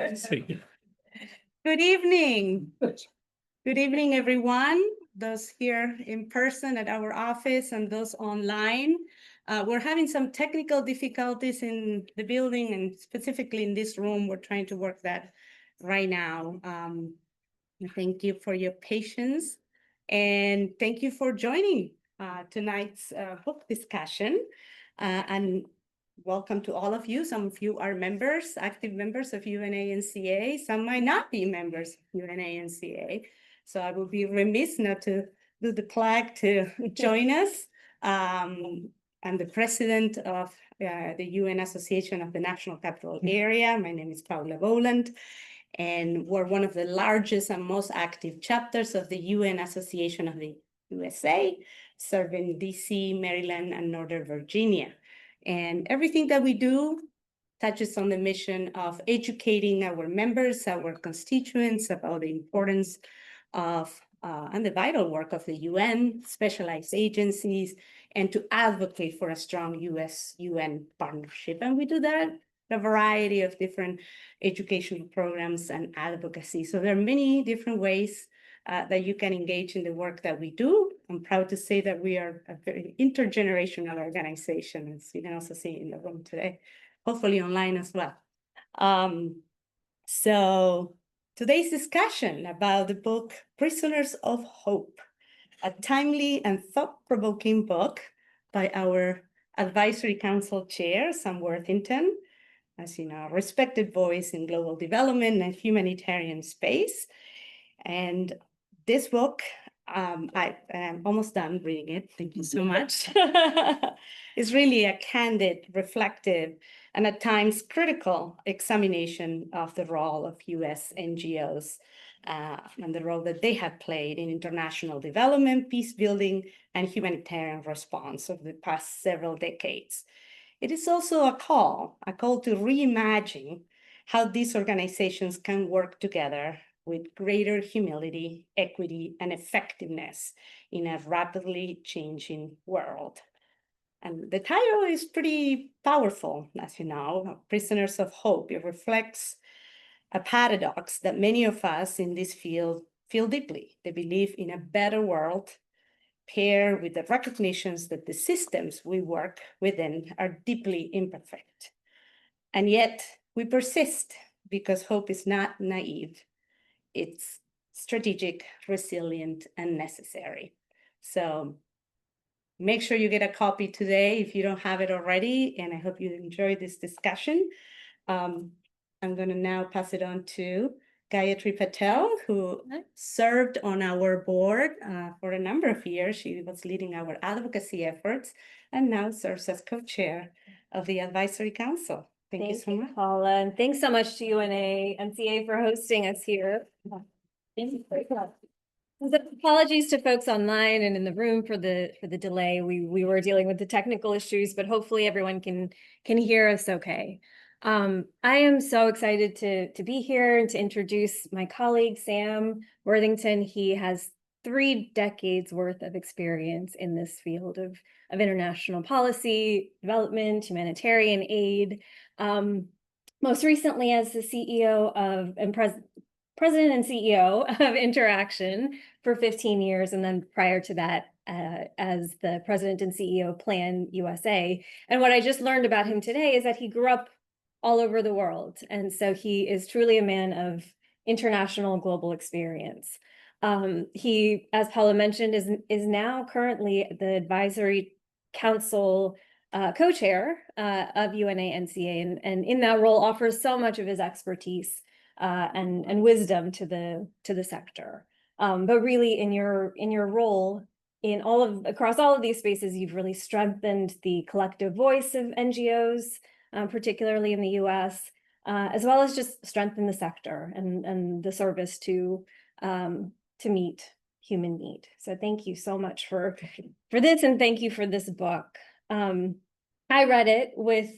Good evening. Good evening, everyone. Those here in person at our office and those online. We're having some technical difficulties in the building and specifically in this room. We're trying to work that right now. Thank you for your patience and thank you for joining tonight's book discussion. And welcome to all of you. Some of you are members, active members of UNA-NCA. Some might not be members of UNA-NCA. So I will be remiss not to do the plug to join us. I'm the president of the UN Association of the National Capital Area. My name is Paula Boland, and we're one of the largest and most active chapters of the UN Association of the USA, serving DC, Maryland, and Northern Virginia. And everything that we do touches on the mission of educating our members, our constituents about the importance of and the vital work of the UN, specialized agencies, and to advocate for a strong US-UN partnership. And we do that in a variety of different educational programs and advocacy. So there are many different ways that you can engage in the work that we do. I'm proud to say that we are a very intergenerational organization, as you can also see in the room today, hopefully online as well. So today's discussion about the book, Prisoners of Hope, a timely and thought-provoking book by our Advisory Council Chair, Sam Worthington, as you know, a respected voice in global development and humanitarian space. And this book, I'm almost done reading it. Thank you so much. It's really a candid, reflective, and at times critical examination of the role of US NGOs and the role that they have played in international development, peace building, and humanitarian response over the past several decades. It is also a call to reimagine how these organizations can work together with greater humility, equity, and effectiveness in a rapidly changing world. And the title is pretty powerful, as you know, Prisoners of Hope. It reflects a paradox that many of us in this field feel deeply. They believe in a better world, paired with the recognitions that the systems we work within are deeply imperfect. And yet we persist because hope is not naive. It's strategic, resilient, and necessary. So make sure you get a copy today if you don't have it already, and I hope you enjoy this discussion. I'm going to now pass it on to Gayatri Patel, who served on our board for a number of years. She was leading our advocacy efforts and now serves as co-chair of the Advisory Council. Thank you so much, Paula, and thanks so much to UNA-NCA for hosting us here. Apologies to folks online and in the room for the delay. We were dealing with the technical issues, but hopefully everyone can hear us okay. I am so excited to be here and to introduce my colleague, Sam Worthington. He has 3 decades worth of experience in this field of international policy, development, humanitarian aid. Most recently as the CEO of and president and CEO of Interaction for 15 years, and then prior to that as the president and CEO Plan USA. And what I just learned about him today is that he grew up all over the world, and so he is truly a man of international global experience. He, as Paula mentioned, is now currently the Advisory Council co-chair of UNA-NCA, and in that role offers so much of his expertise and wisdom to the sector. But really, in your role across all of these spaces, you've really strengthened the collective voice of NGOs, particularly in the US, as well as just strengthen the sector and the service to meet human need. So thank you so much for this, and thank you for this book. I read it with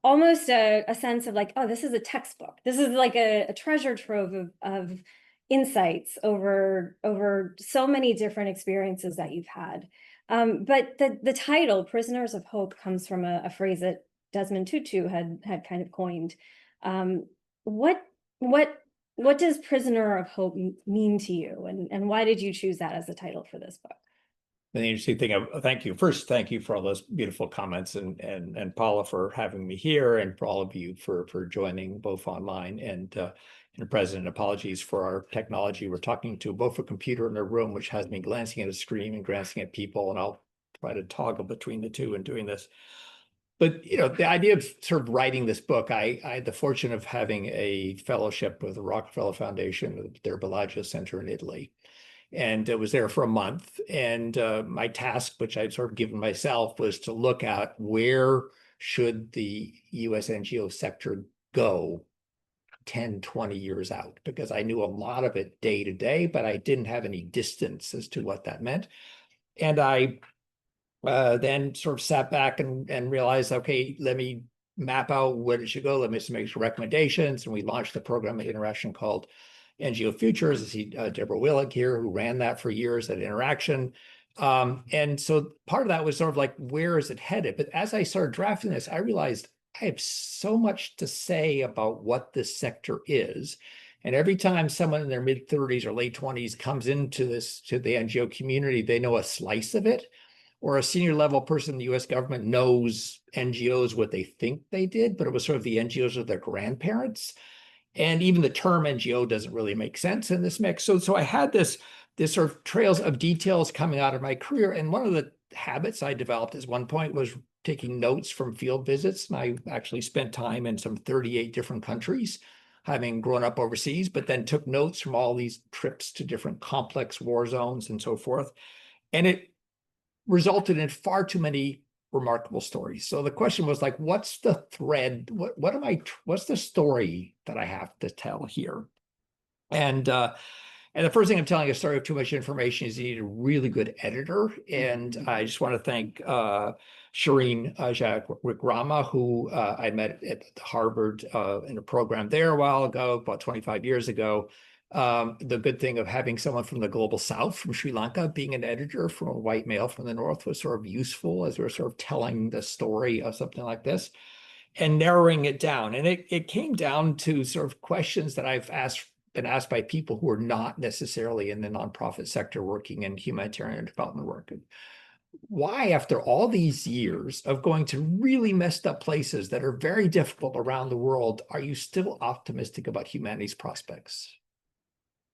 almost a sense of like, oh, this is a textbook. This is like a treasure trove of insights over so many different experiences that you've had. But the title, Prisoners of Hope, comes from a phrase that Desmond Tutu had kind of coined. What what does Prisoner of Hope mean to you, and why did you choose that as the title for this book? The interesting thing of thank you. First, thank you for all those beautiful comments, and Paula for having me here, and for all of you for joining both online and President, apologies for our technology. We're talking to both a computer in a room, which has me glancing at a screen and glancing at people, and I'll try to toggle between the two in doing this. But the idea of sort of writing this book, I had the fortune of having a fellowship with the Rockefeller Foundation, their Bellagio Center in Italy. And it was there for a month. And my task, which I'd sort of given myself, was to look at where should the U.S. NGO sector go 10, 20 years out, because I knew a lot of it day to day, but I didn't have any distance as to what that meant. And I then sort of sat back and realized, okay, let me map out where it should go. Let me just make some recommendations. And we launched a program at Interaction called NGO Futures. I see Deborah Willick here, who ran that for years at Interaction. And so part of that was sort of like, where is it headed? But as I started drafting this, I realized I have so much to say about what this sector is. And every time someone in their mid-30s or late 20s comes into the NGO community, they know a slice of it. Or a senior level person in the US government knows NGOs what they think they did, but it was sort of the NGOs of their grandparents. And even the term NGO doesn't really make sense in this mix. So I had this sort of trails of details coming out of my career. And one of the habits I developed at one point was taking notes from field visits. And I actually spent time in some 38 different countries, having grown up overseas, but then took notes from all these trips to different complex war zones and so forth. And it resulted in far too many remarkable stories. So the question was like, what's the thread? What's the story that I have to tell here? And the first thing I'm telling a story of too much information is you need a really good editor. And I just want to thank Shireen Wikrama, who I met at Harvard in a program there a while ago, about 25 years ago. The good thing of having someone from the global south, from Sri Lanka, being an editor from a white male from the north was sort of useful as we were sort of telling the story of something like this and narrowing it down. And it came down to sort of questions that I've been asked by people who are not necessarily in the nonprofit sector working in humanitarian development work. Why, after all these years of going to really messed up places that are very difficult around the world, are you still optimistic about humanity's prospects?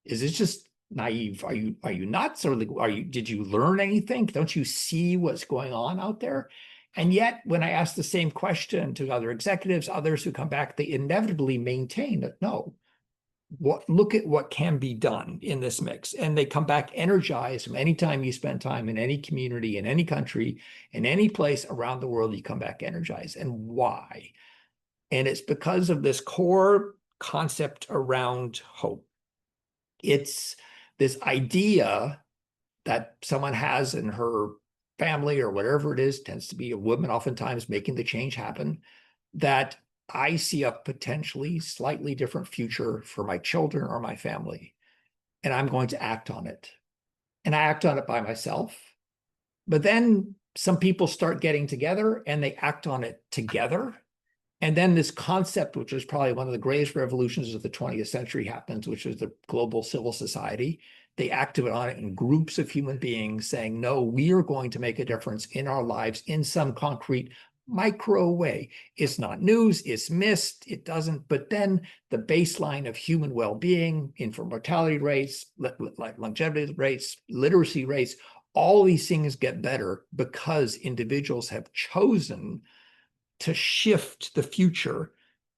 Is it just naive? Are you not sort of, did you learn anything? Don't you see what's going on out there? And yet, when I ask the same question to other executives, others who come back, they inevitably maintain that no, look at what can be done in this mix. And they come back energized from any time you spend time in any community, in any country, in any place around the world, you come back energized. And why? And it's because of this core concept around hope. It's this idea that someone has in her family or whatever it is, tends to be a woman oftentimes making the change happen, that I see a potentially slightly different future for my children or my family, and I'm going to act on it. And I act on it by myself. But then some people start getting together and they act on it together. And then this concept, which is probably one of the greatest revolutions of the 20th century, happens, which is the global civil society. They activate on it in groups of human beings saying, no, we are going to make a difference in our lives in some concrete micro way. It's not news, it's missed, it doesn't, but then the baseline of human well-being, infant mortality rates, longevity rates, literacy rates, all these things get better because individuals have chosen to shift the future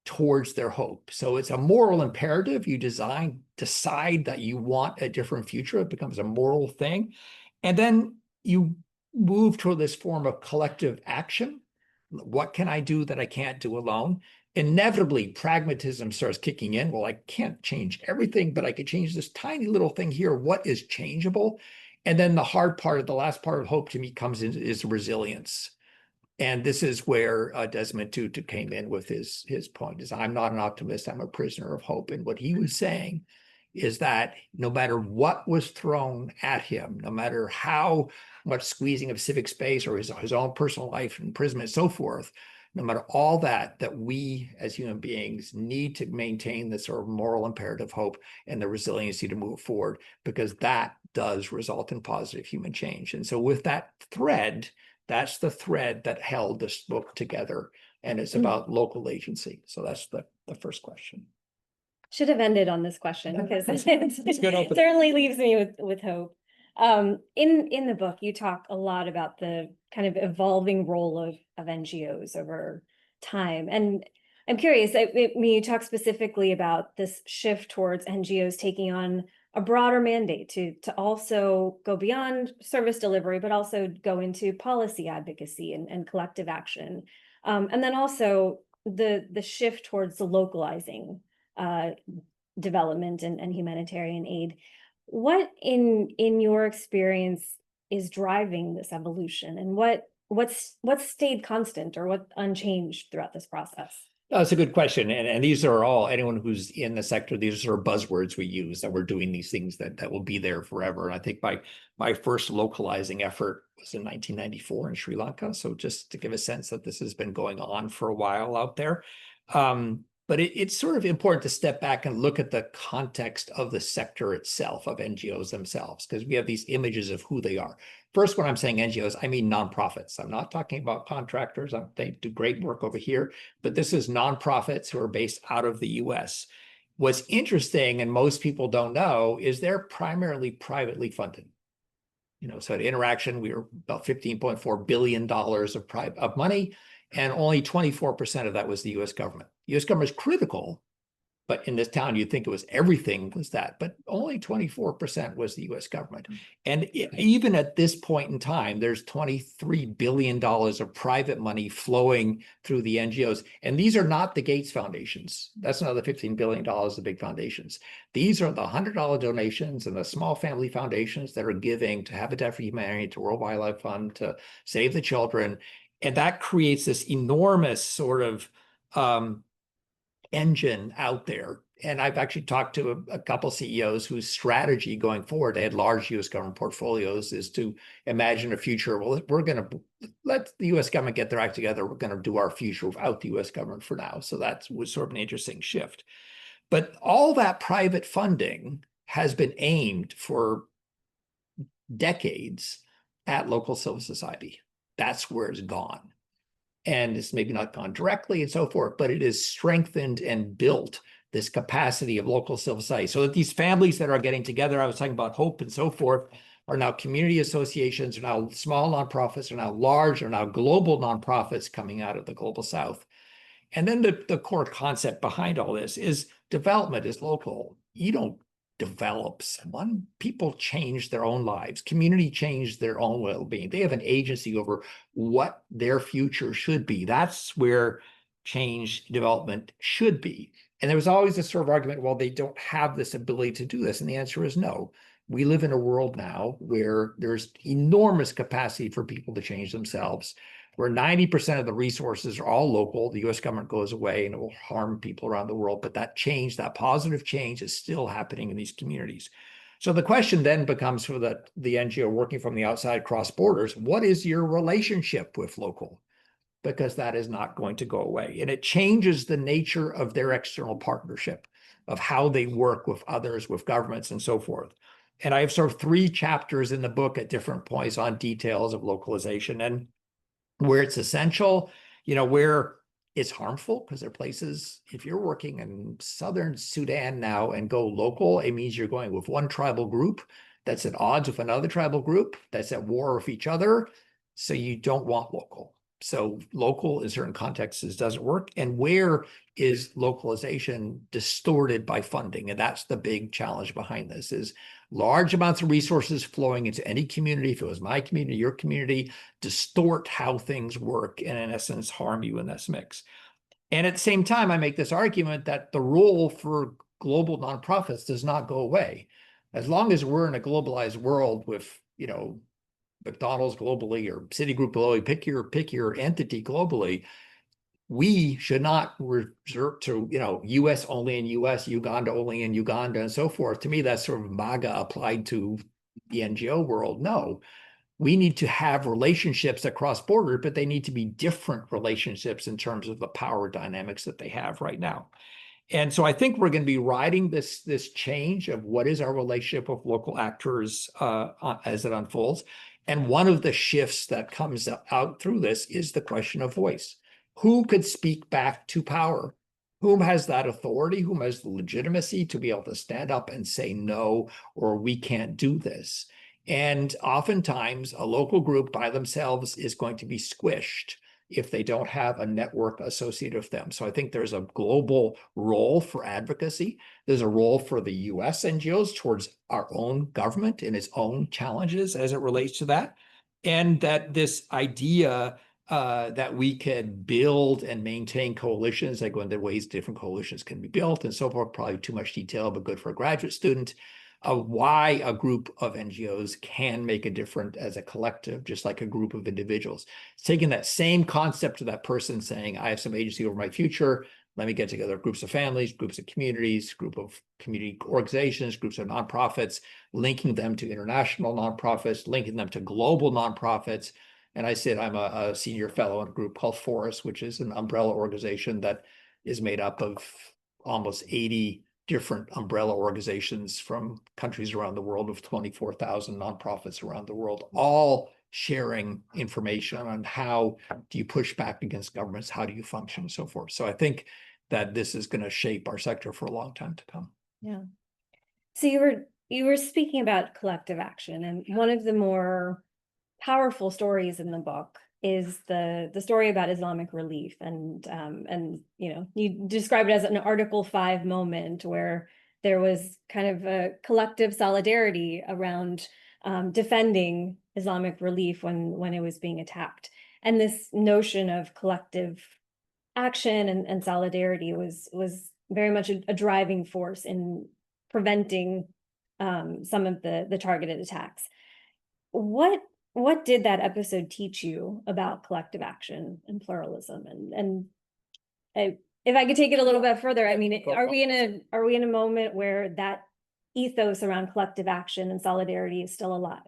towards their hope. So it's a moral imperative. You decide that you want a different future. It becomes a moral thing. And then you move toward this form of collective action. What can I do that I can't do alone? Inevitably, pragmatism starts kicking in. Well, I can't change everything, but I could change this tiny little thing here. What is changeable? And then the hard part of the last part of hope to me comes in is resilience. And this is where Desmond Tutu came in with his point is, I'm not an optimist, I'm a prisoner of hope. And what he was saying is that no matter what was thrown at him, no matter how much squeezing of civic space or his own personal life, imprisonment, and so forth, no matter all that we as human beings need to maintain the sort of moral imperative hope and the resiliency to move forward, because that does result in positive human change. And so with that thread, that's the thread that held this book together. And it's about local agency. So that's the first question. Should have ended on this question because It's good it open. certainly leaves me with hope. In the book, you talk a lot about the kind of evolving role of NGOs over time. And I'm curious, you talk specifically about this shift towards NGOs taking on a broader mandate to also go beyond service delivery, but also go into policy advocacy and collective action. And then also the shift towards the localizing development and humanitarian aid. What in your experience is driving this evolution, and what's stayed constant or what unchanged throughout this process? That's a good question. And these are all, anyone who's in the sector, these are buzzwords we use, that we're doing these things that will be there forever. And I think my first localizing effort was in 1994 in Sri Lanka. So just to give a sense that this has been going on for a while out there. But it's sort of important to step back and look at the context of the sector itself, of NGOs themselves, because we have these images of who they are. First, when I'm saying NGOs, I mean nonprofits. I'm not talking about contractors. They do great work over here, but this is nonprofits who are based out of the U.S. What's interesting, and most people don't know, is they're primarily privately funded. So at Interaction, we were about $15.4 billion of money, and only 24% of that was the U.S. government. The U.S. government is critical, but in this town, you'd think it was everything was that, but only 24% was the U.S. government. And even at this point in time, there's $23 billion of private money flowing through the NGOs. And these are not the Gates Foundations. That's not the $15 billion of big foundations. These are the $100 donations and the small family foundations that are giving to Habitat for Humanity, to World Wildlife Fund, to Save the Children. And that creates this enormous sort of engine out there. And I've actually talked to a couple CEOs whose strategy going forward, they had large U.S. government portfolios, is to imagine a future. Well, we're going to let the U.S. government get their act together. We're going to do our future without the U.S. government for now. So that was sort of an interesting shift. But all that private funding has been aimed for decades at local civil society. That's where it's gone. And it's maybe not gone directly and so forth, but it has strengthened and built this capacity of local civil society, so that these families that are getting together, I was talking about hope and so forth, are now community associations, are now small nonprofits, are now large, are now global nonprofits coming out of the global South. And then the core concept behind all this is development is local. You don't develop someone. People change their own lives. Community change their own well-being. They have an agency over what their future should be. That's where change development should be. And there was always this sort of argument, well, they don't have this ability to do this. And the answer is no. We live in a world now where there's enormous capacity for people to change themselves, where 90% of the resources are all local. The U.S. government goes away and it will harm people around the world. But that change, that positive change, is still happening in these communities. So the question then becomes for the NGO working from the outside cross borders, what is your relationship with local? Because that is not going to go away. And it changes the nature of their external partnership, of how they work with others, with governments and so forth. And I have sort of 3 chapters in the book at different points on details of localization and where it's essential, where it's harmful, because there are places, if you're working in southern Sudan now and go local, it means you're going with one tribal group that's at odds with another tribal group that's at war with each other. So you don't want local. So local in certain contexts doesn't work. And where is localization distorted by funding? And that's the big challenge behind this, is large amounts of resources flowing into any community, if it was my community, your community, distort how things work and in essence harm you in this mix. And at the same time, I make this argument that the role for global nonprofits does not go away. As long as we're in a globalized world with, McDonald's globally or Citigroup globally, pick your entity globally, we should not resort to, U.S. only in U.S., Uganda only in Uganda, and so forth. To me, that's sort of MAGA applied to the NGO world. No, we need to have relationships that cross border, but they need to be different relationships in terms of the power dynamics that they have right now. And so I think we're going to be riding this change of what is our relationship with local actors as it unfolds. And one of the shifts that comes out through this is the question of voice. Who could speak back to power? Whom has that authority? Whom has the legitimacy to be able to stand up and say no, or we can't do this? And oftentimes a local group by themselves is going to be squished if they don't have a network associated with them. So I think there's a global role for advocacy. There's a role for the U.S. NGOs towards our own government and its own challenges as it relates to that. And that this idea that we could build and maintain coalitions, I go into ways different coalitions can be built and so forth, probably too much detail, but good for a graduate student. Why a group of NGOs can make a difference as a collective, just like a group of individuals. It's taking that same concept of that person saying, I have some agency over my future. Let me get together groups of families, groups of communities, group of community organizations, groups of nonprofits, linking them to international nonprofits, linking them to global nonprofits. And I said, I'm a senior fellow in a group called Forest, which is an umbrella organization that is made up of almost 80 different umbrella organizations from countries around the world of 24,000 nonprofits around the world, all sharing information on how do you push back against governments, how do you function, and so forth. So I think that this is going to shape our sector for a long time to come. Yeah. So you were speaking about collective action, and one of the more powerful stories in the book is the story about Islamic relief, and you know, you describe it as an Article 5 moment where there was kind of a collective solidarity around defending Islamic relief when it was being attacked, and this notion of collective action and solidarity was very much a driving force in preventing some of the targeted attacks. What did that episode teach you about collective action and pluralism? And if I could take it a little bit further, I mean, are we in a moment where that ethos around collective action and solidarity is still alive?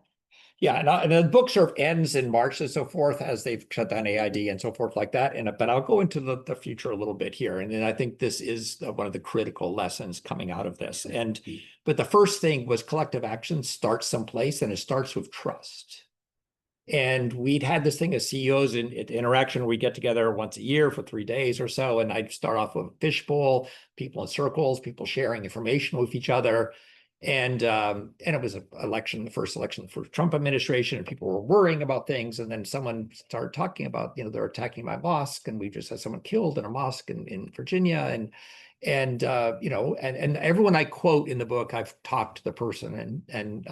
Yeah, and the book sort of ends in March and so forth as they've shut down AID and so forth like that. But I'll go into the future a little bit here. And then I think this is one of the critical lessons coming out of this. But the first thing was collective action starts someplace, and it starts with trust. And we'd had this thing as CEOs in interaction. We get together once a year for 3 days or so. And I'd start off with a fishbowl, people in circles, people sharing information with each other. And it was an election, the first election for the Trump administration, and people were worrying about things. And then someone started talking about, you know, they're attacking my mosque, and we just had someone killed in a mosque in Virginia. And you know, and everyone I quote in the book, I've talked to the person, and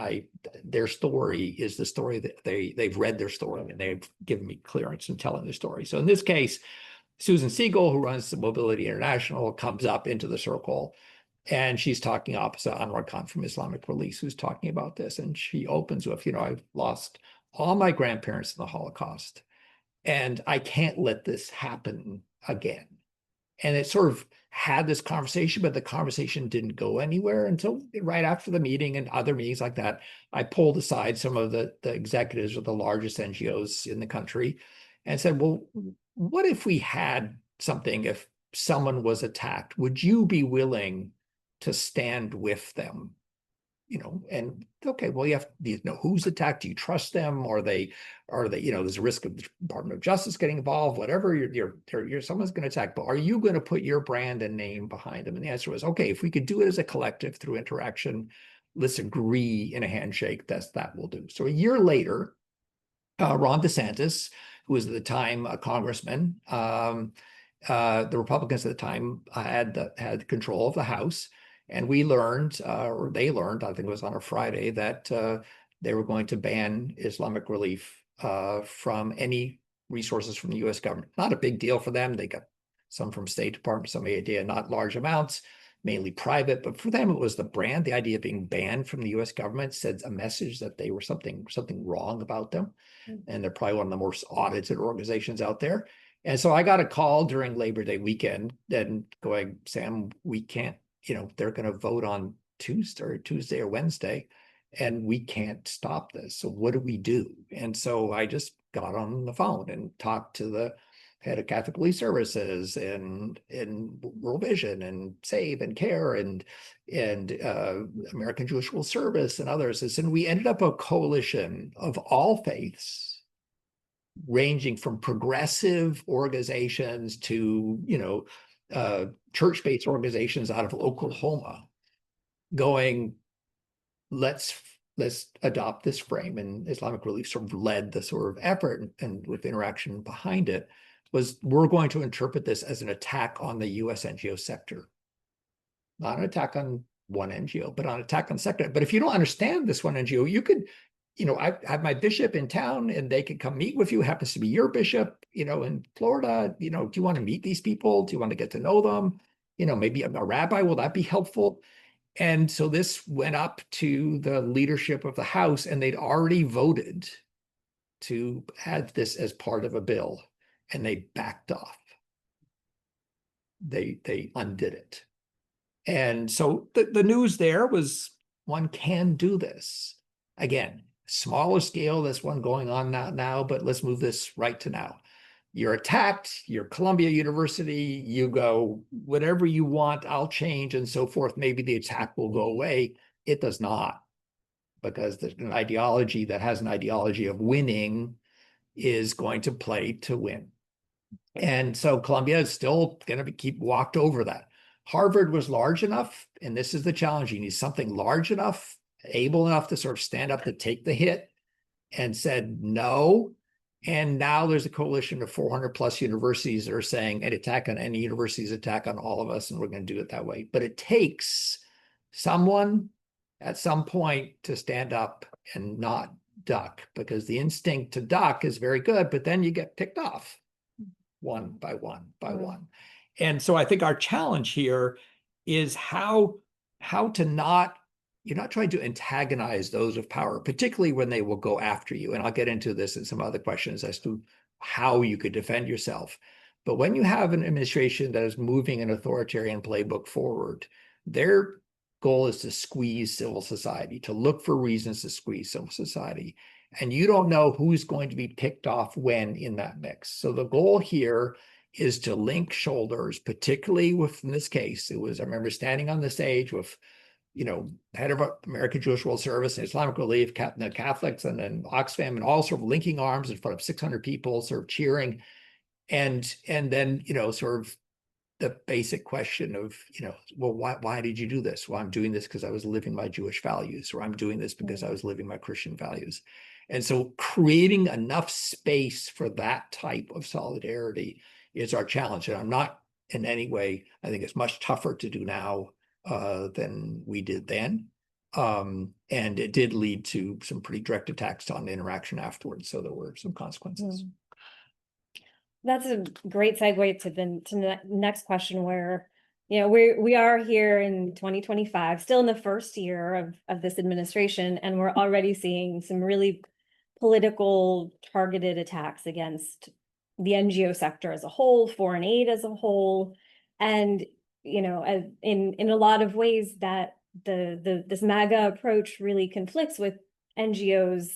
their story is the story that they've read their story, and they've given me clearance in telling the story. So in this case, Susan Siegel, who runs the Mobility International, comes up into the circle. And she's talking opposite Anwar Khan from Islamic Relief, who's talking about this. And she opens with, you know, I've lost all my grandparents in the Holocaust, and I can't let this happen again. And it sort of had this conversation, but the conversation didn't go anywhere until right after the meeting and other meetings like that. I pulled aside some of the executives of the largest NGOs in the country and said, well, what if we had something, if someone was attacked, would you be willing to stand with them? You know, and okay, well, you know who's attacked. Do you trust them? Are they, you know, there's a risk of the Department of Justice getting involved, whatever, someone's going to attack, but are you going to put your brand and name behind them? And the answer was, okay, if we could do it as a collective through interaction, let's agree in a handshake that will do. So a year later, Ron DeSantis, who was at the time a congressman, the Republicans at the time had control of the House. And we learned, or they learned, I think it was on a Friday, that they were going to ban Islamic Relief from any resources from the U.S. government. Not a big deal for them. They got some from State Department, some idea, not large amounts, mainly private. But for them, it was the brand. The idea of being banned from the U.S. government said a message that they were something wrong about them. And they're probably one of the most audited organizations out there. And so I got a call during Labor Day weekend and going, Sam, we can't, you know, they're going to vote on Tuesday or Wednesday. and we can't stop this. So what do we do? And so I just got on the phone and talked to the head of Catholic Police Services and World Vision and Save and Care and American Jewish World Service and others. And we ended up a coalition of all faiths, ranging from progressive organizations to, church-based organizations out of Oklahoma, going, let's adopt this frame. And Islamic Relief sort of led the sort of effort, and with interaction behind it was, we're going to interpret this as an attack on the U.S. NGO sector, not an attack on one NGO, but an attack on the sector. But if you don't understand this one NGO, you could, I have my bishop in town and they could come meet with you. It happens to be your bishop, in Florida. Do you want to meet these people? Do you want to get to know them? Maybe a rabbi, will that be helpful? And so this went up to the leadership of the House, and they'd already voted to add this as part of a bill, and they backed off. They undid it. And so the news there was, one can do this. Again, smaller scale, this one going on now, but let's move this right to now. You're attacked, you're Columbia University, you go, whatever you want, I'll change, and so forth. Maybe the attack will go away. It does not, because there's an ideology that has an ideology of winning is going to play to win. And so Columbia is still going to keep walked over that. Harvard was large enough, and this is the challenge. You need something large enough, able enough to sort of stand up to take the hit, and said no. And now there's a coalition of 400 plus universities that are saying an attack on any university is an attack on all of us, and we're going to do it that way. But it takes someone at some point to stand up and not duck, because the instinct to duck is very good, but then you get picked off one by one by one. And so I think our challenge here is how to not, you're not trying to antagonize those of power, particularly when they will go after you. And I'll get into this in some other questions as to how you could defend yourself. But when you have an administration that is moving an authoritarian playbook forward, their goal is to squeeze civil society, to look for reasons to squeeze civil society. And you don't know who's going to be picked off when in that mix. So the goal here is to link shoulders, particularly with, in this case, it was, I remember standing on the stage with, head of American Jewish World Service and Islamic Relief, the Catholics, and then Oxfam, and all sort of linking arms in front of 600 people, sort of cheering. And then, sort of the basic question of, well, why did you do this? Well, I'm doing this because I was living my Jewish values, or I'm doing this because I was living my Christian values. And so creating enough space for that type of solidarity is our challenge. And I'm not in any way, I think it's much tougher to do now than we did then. And it did lead to some pretty direct attacks on the interaction afterwards. So there were some consequences. That's a great segue to the next question, where, we are here in 2025, still in the first year of this administration, and we're already seeing some really political targeted attacks against the NGO sector as a whole, foreign aid as a whole. And, in a lot of ways that this MAGA approach really conflicts with NGOs'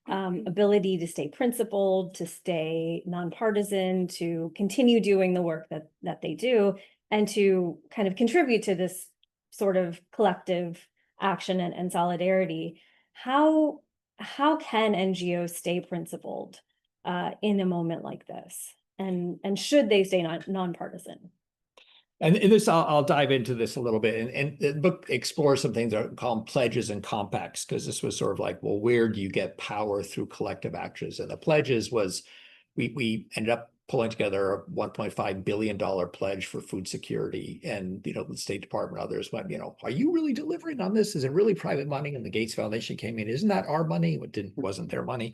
ability to stay principled, to stay nonpartisan, to continue doing the work that they do, and to kind of contribute to this sort of collective action and solidarity. How can NGOs stay principled in a moment like this? And should they stay nonpartisan? And in this, I'll dive into this a little bit. And the book explores some things that are called pledges and compacts, because this was sort of like, well, where do you get power through collective actions? And the pledges was, we ended up pulling together a $1.5 billion pledge for food security. And, the State Department and others went, are you really delivering on this? Is it really private money? And the Gates Foundation came in, isn't that our money? It wasn't their money.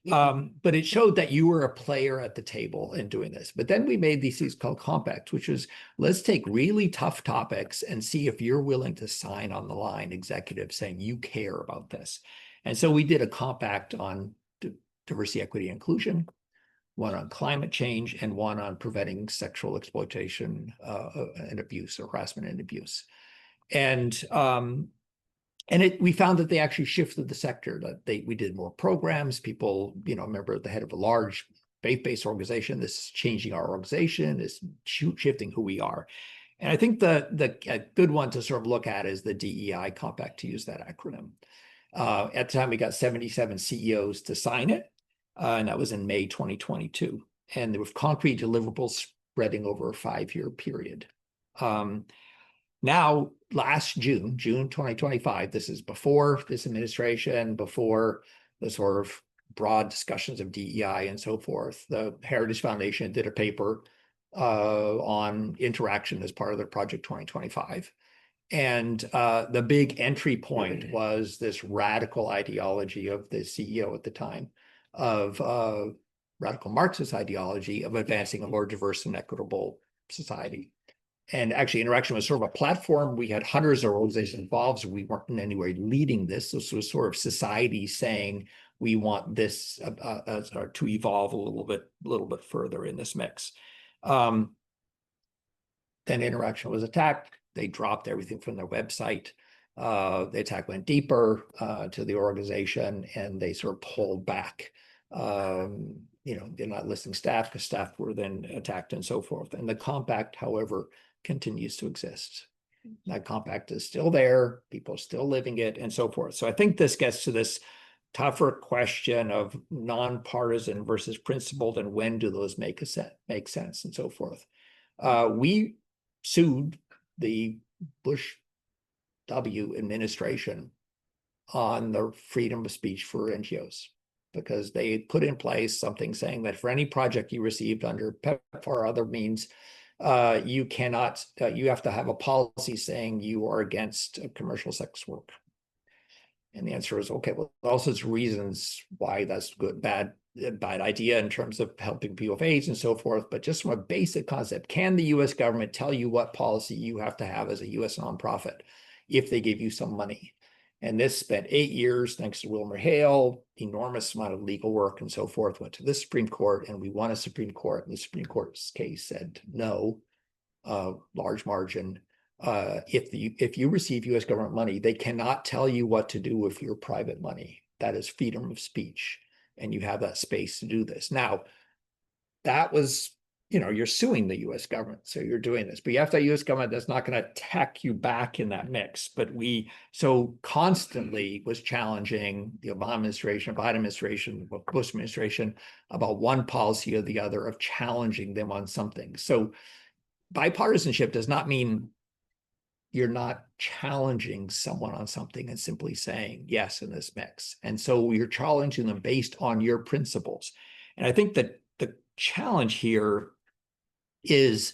But it showed that you were a player at the table in doing this. But then we made these things called compacts, which is, let's take really tough topics and see if you're willing to sign on the line, executives saying you care about this. And so we did a compact on diversity, equity, and inclusion, one on climate change, and one on preventing sexual exploitation and abuse, or harassment and abuse. And And we found that they actually shifted the sector, that we did more programs. People, remember the head of a large faith-based organization, this is changing our organization, is shifting who we are. And I think the good one to sort of look at is the DEI Compact, to use that acronym. At the time, we got 77 CEOs to sign it, and that was in May 2022. And there were concrete deliverables spreading over a 5-year period. Now, last June 2025, this is before this administration, before the sort of broad discussions of DEI and so forth, the Heritage Foundation did a paper on interaction as part of their Project 2025. And the big entry point was this radical ideology of the CEO at the time of radical Marxist ideology of advancing a more diverse and equitable society. And actually, Interaction was sort of a platform. We had hundreds of organizations involved, so we weren't in any way leading this. This was sort of society saying, we want this to evolve a little bit further in this mix. Then Interaction was attacked. They dropped everything from their website. The attack went deeper to the organization, and they sort of pulled back. They're not listing staff because staff were then attacked and so forth. And the compact, however, continues to exist. That compact is still there. People are still living it and so forth. So I think this gets to this tougher question of nonpartisan versus principled, and when do those make sense and so forth. We sued the Bush W administration on the freedom of speech for NGOs, because they put in place something saying that for any project you received under PEP or other means, you have to have a policy saying you are against commercial sex work. And the answer is, okay, well, all sorts of reasons why that's bad idea in terms of helping people with AIDS and so forth. But just from a basic concept, can the US government tell you what policy you have to have as a US nonprofit if they give you some money? And this spent 8 years, thanks to Wilmer Hale, enormous amount of legal work and so forth, went to the Supreme Court, and we won a Supreme Court. And the Supreme Court's case said no, large margin. If you receive US government money, they cannot tell you what to do with your private money. That is freedom of speech, and you have that space to do this. Now, that was, you're suing the US government, so you're doing this, but you have to have US government that's not going to attack you back in that mix. But we so constantly was challenging the Obama administration, Biden administration, Bush administration about one policy or the other, of challenging them on something. So bipartisanship does not mean you're not challenging someone on something and simply saying yes in this mix. And so you're challenging them based on your principles. And I think that the challenge here is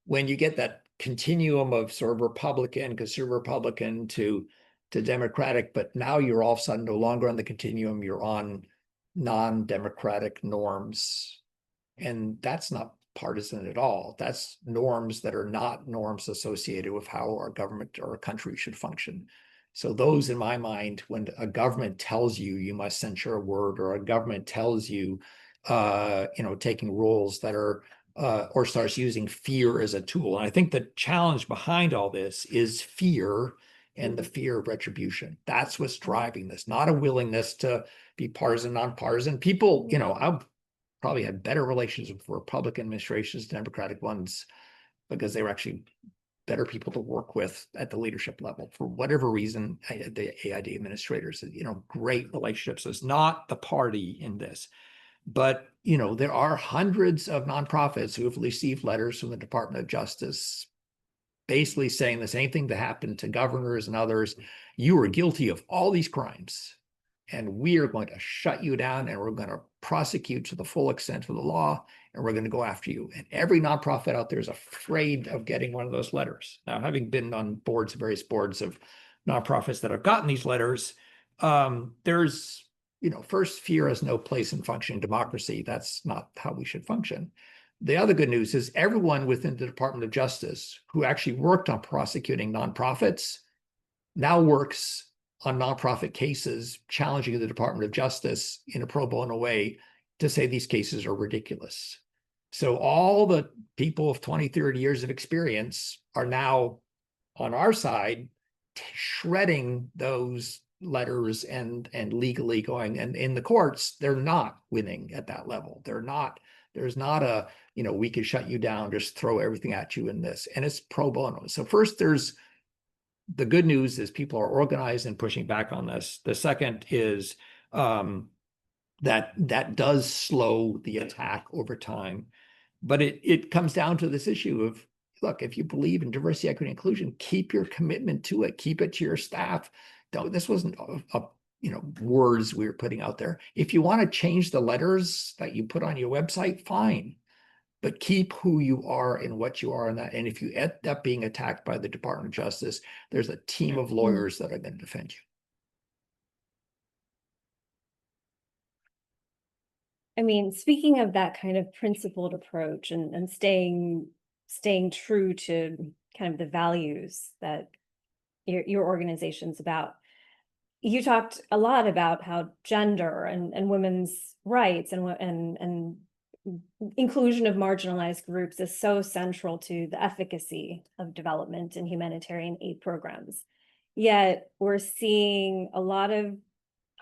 when you get that continuum of sort of Republican, conservative Republican to Democratic, but now you're all of a sudden no longer on the continuum, you're on non-democratic norms. And that's not partisan at all. That's norms that are not norms associated with how our government or a country should function. So those, in my mind, when a government tells you you must censure a word, or a government tells you, taking rules that are, or starts using fear as a tool. And I think the challenge behind all this is fear, and the fear of retribution. That's what's driving this, not a willingness to be partisan, nonpartisan. People, I've probably had better relations with Republican administrations, Democratic ones, because they were actually better people to work with at the leadership level. For whatever reason, the AID administrators, great relationships. It's not the party in this. But, there are hundreds of nonprofits who have received letters from the Department of Justice basically saying the same thing that happened to governors and others. You are guilty of all these crimes, and we are going to shut you down, and we're going to prosecute to the full extent of the law, and we're going to go after you. And every nonprofit out there is afraid of getting one of those letters. Now, having been on various boards of nonprofits that have gotten these letters, there's, first, fear has no place in functioning democracy. That's not how we should function. The other good news is everyone within the Department of Justice who actually worked on prosecuting nonprofits now works on nonprofit cases, challenging the Department of Justice in a pro bono way to say these cases are ridiculous. So all the people of 20, 30 years of experience are now on our side, shredding those letters and legally going, and in the courts, they're not winning at that level. There's not a, we could shut you down, just throw everything at you in this. And it's pro bono. So first, there's the good news is people are organized and pushing back on this. The second is that does slow the attack over time. But it comes down to this issue of, look, if you believe in diversity, equity, inclusion, keep your commitment to it. Keep it to your staff. This wasn't words we were putting out there. If you want to change the letters that you put on your website, fine. But keep who you are and what you are in that. And if you end up being attacked by the Department of Justice, there's a team of lawyers that are going to defend you. I mean, speaking of that kind of principled approach and staying true to kind of the values that your organization's about, you talked a lot about how gender and women's rights and inclusion of marginalized groups is so central to the efficacy of development and humanitarian aid programs. Yet we're seeing a lot of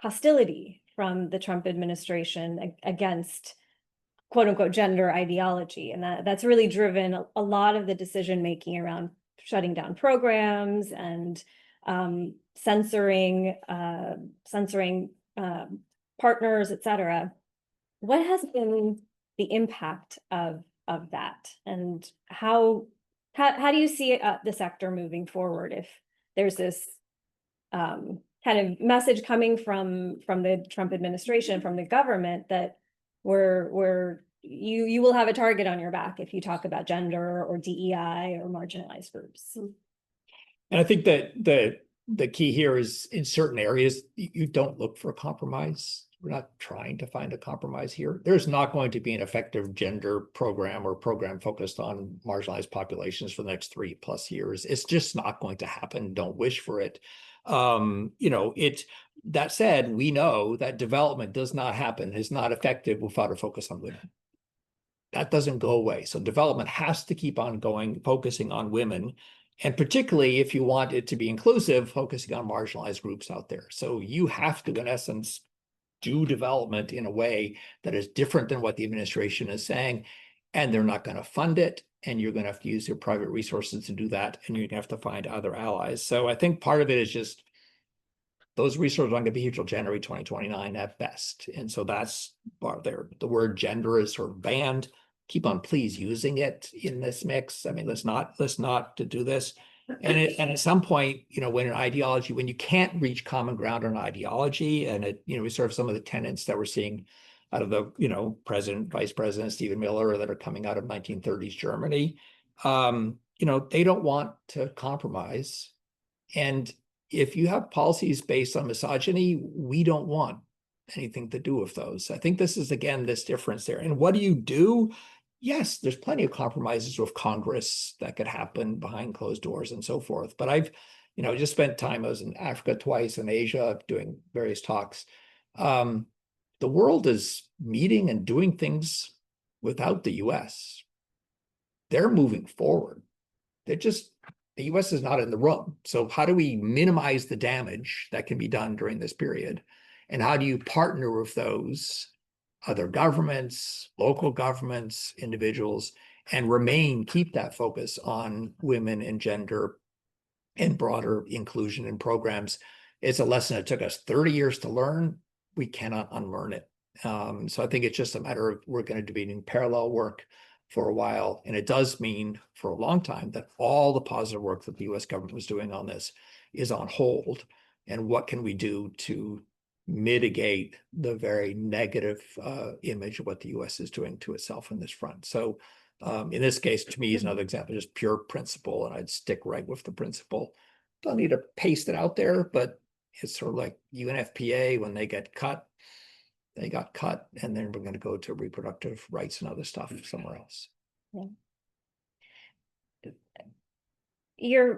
hostility from the Trump administration against quote unquote gender ideology. And that's really driven a lot of the decision making around shutting down programs and censoring partners, et cetera. What has been the impact of that? And how do you see the sector moving forward if there's this kind of message coming from the Trump administration, from the government, that you will have a target on your back if you talk about gender or DEI or marginalized groups? And I think that the key here is, in certain areas, you don't look for a compromise. We're not trying to find a compromise here. There's not going to be an effective gender program or program focused on marginalized populations for the next 3+ years. It's just not going to happen. Don't wish for it. That said, we know that development does not happen, is not effective without a focus on women. That doesn't go away. So development has to keep on going, focusing on women. And particularly if you want it to be inclusive, focusing on marginalized groups out there. So you have to, in essence, do development in a way that is different than what the administration is saying. And they're not going to fund it. And you're going to have to use your private resources to do that. And you're going to have to find other allies. So I think part of it is just those resources aren't going to be here till January 2029 at best. And so that's part there. The word gender is sort of banned. Keep on please using it in this mix. I mean, let's not to do this. And at some point, when you can't reach common ground on ideology, and we sort of some of the tenets that we're seeing out of the, President, Vice President Stephen Miller that are coming out of 1930s Germany, they don't want to compromise. And if you have policies based on misogyny, we don't want anything to do with those. I think this is, again, this difference there. And what do you do? Yes, there's plenty of compromises with Congress that could happen behind closed doors and so forth. But I've, just spent time, I was in Africa twice, in Asia, doing various talks. The world is meeting and doing things without the U.S. They're moving forward. The U.S. is not in the room. So how do we minimize the damage that can be done during this period? And how do you partner with those other governments, local governments, individuals, and keep that focus on women and gender and broader inclusion in programs? It's a lesson that took us 30 years to learn. We cannot unlearn it. So I think it's just a matter of we're going to be doing parallel work for a while. And it does mean for a long time that all the positive work that the U.S. government was doing on this is on hold. And what can we do to mitigate the very negative image of what the U.S. is doing to itself in this front? So in this case, to me, is another example, just pure principle. And I'd stick right with the principle. Don't need to paste it out there, but it's sort of like UNFPA, when they get cut, they got cut, and then we're going to go to reproductive rights and other stuff somewhere else. Yeah.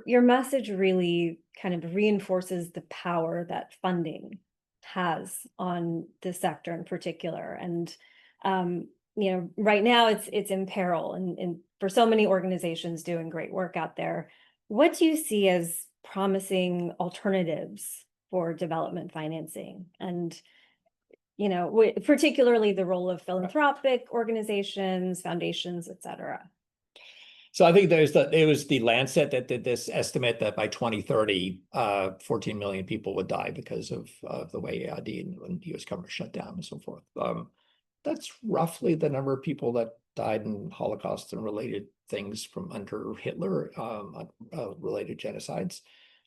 Your message really kind of reinforces the power that funding has on the sector in particular. And right now it's in peril, and for so many organizations doing great work out there. What do you see as promising alternatives for development financing. And, particularly the role of philanthropic organizations, foundations, et cetera. So I think it was the Lancet that did this estimate that by 2030, 14 million people would die because of the way the U.S. government shut down and so forth. That's roughly the number of people that died in Holocaust and related things from under Hitler, related genocides.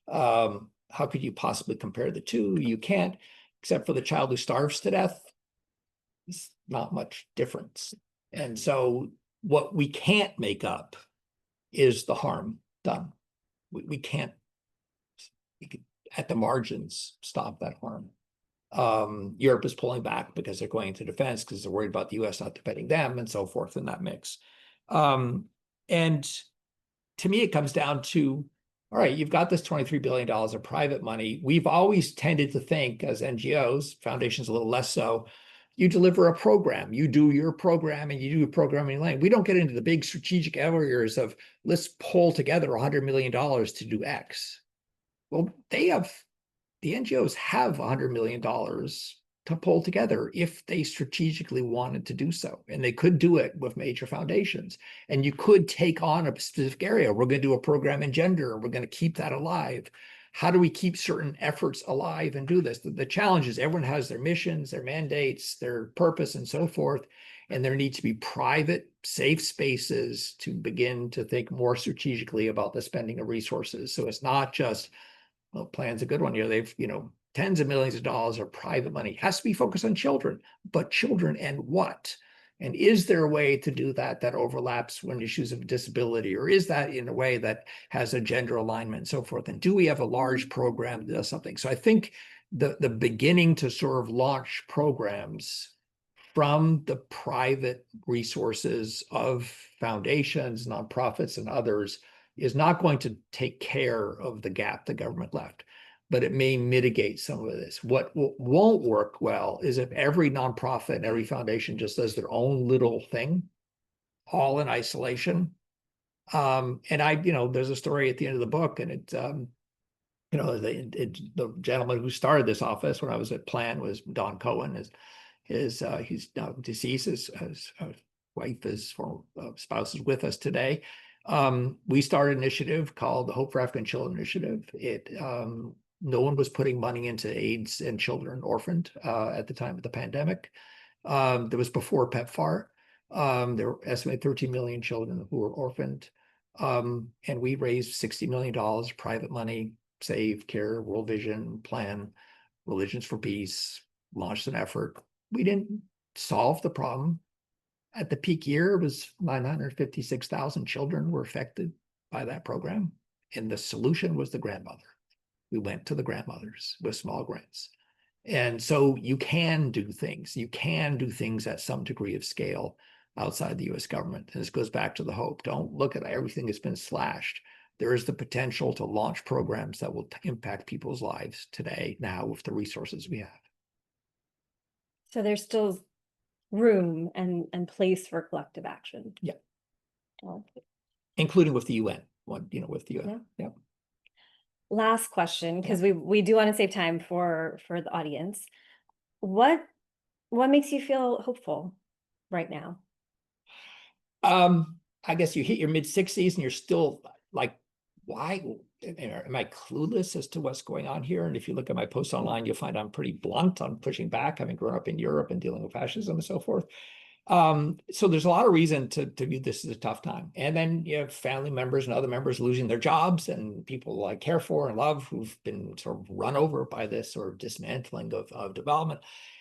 How could you possibly compare the two? You can't, except for the child who starves to death. It's not much difference. And so what we can't make up is the harm done. We can't, at the margins, stop that harm. Europe is pulling back because they're going into defense because they're worried about the U.S. not defending them and so forth in that mix. And to me, it comes down to, all right, you've got this $23 billion of private money. We've always tended to think as NGOs, foundations a little less so, you deliver a program, you do your program and you do your programming lane. We don't get into the big strategic areas of let's pull together $100 million to do X. Well, the NGOs have $100 million to pull together if they strategically wanted to do so. And they could do it with major foundations. And you could take on a specific area. We're going to do a program in gender. We're going to keep that alive. How do we keep certain efforts alive and do this? The challenge is everyone has their missions, their mandates, their purpose, and so forth. And there needs to be private, safe spaces to begin to think more strategically about the spending of resources. So it's not just, well, plan's a good one. They've, tens of millions of dollars of private money. It has to be focused on children, but children and what? And is there a way to do that overlaps when issues of disability, or is that in a way that has a gender alignment and so forth? And do we have a large program that does something? So I think the beginning to sort of launch programs from the private resources of foundations, nonprofits, and others is not going to take care of the gap the government left, but it may mitigate some of this. What won't work well is if every nonprofit and every foundation just does their own little thing, all in isolation. And there's a story at the end of the book, and it's, the gentleman who started this office when I was at Plan was Don Cohen. He's now deceased. His wife, his spouse is with us today. We started an initiative called the Hope for African Children Initiative. No one was putting money into AIDS and children orphaned at the time of the pandemic. That was before PEPFAR. There were estimated 13 million children who were orphaned. And we raised $60 million private money, Save, Care, World Vision, Plan, Religions for Peace, launched an effort. We didn't solve the problem. At the peak year, it was 956,000 children were affected by that program. And the solution was the grandmother. We went to the grandmothers with small grants. And so you can do things. You can do things at some degree of scale outside the U.S. government. And this goes back to the hope. Don't look at everything that's been slashed. There is the potential to launch programs that will impact people's lives today, now, with the resources we have. So there's still room and place for collective action. Yeah. Oh. Including with the UN, with the UN. Yeah. Last question, because we do want to save time for the audience. What makes you feel hopeful right now? I guess you hit your mid-60s and you're still like, why am I clueless as to what's going on here? And if you look at my posts online, you'll find I'm pretty blunt on pushing back, having grown up in Europe and dealing with fascism and so forth. So there's a lot of reason to view this as a tough time. And then you have family members and other members losing their jobs, and people I care for and love who've been sort of run over by this sort of dismantling of development.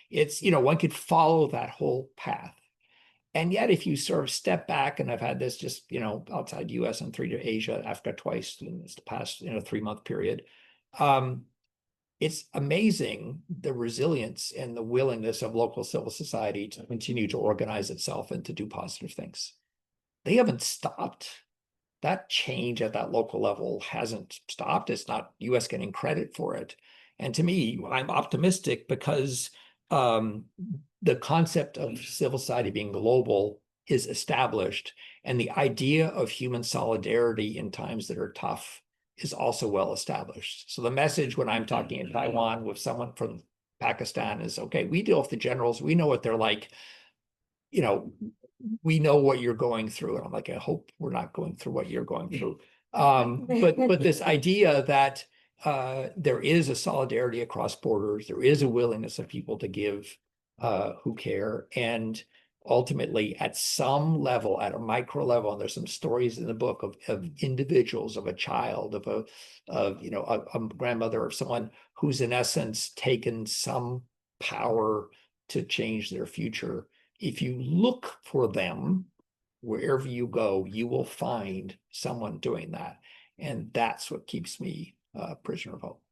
It's, one could follow that whole path. And yet, if you sort of step back, and I've had this just, outside U.S. and 3 to Asia, Africa twice in this past, 3-month period, it's amazing the resilience and the willingness of local civil society to continue to organize itself and to do positive things. They haven't stopped. That change at that local level hasn't stopped. It's not U.S. getting credit for it. And to me, I'm optimistic because the concept of civil society being global is established, and the idea of human solidarity in times that are tough is also well established. So the message when I'm talking in Taiwan with someone from Pakistan is, okay, we deal with the generals, we know what they're like, you know, we know what you're going through. And I'm like, I hope we're not going through what you're going through. But this idea that there is a solidarity across borders, there is a willingness of people to give who care, and ultimately at some level, at a micro level, and there's some stories in the book of individuals, of a child, of a grandmother, or someone who's in essence taken some power to change their future. If you look for them, wherever you go, you will find someone doing that. And that's what keeps me a prisoner of hope.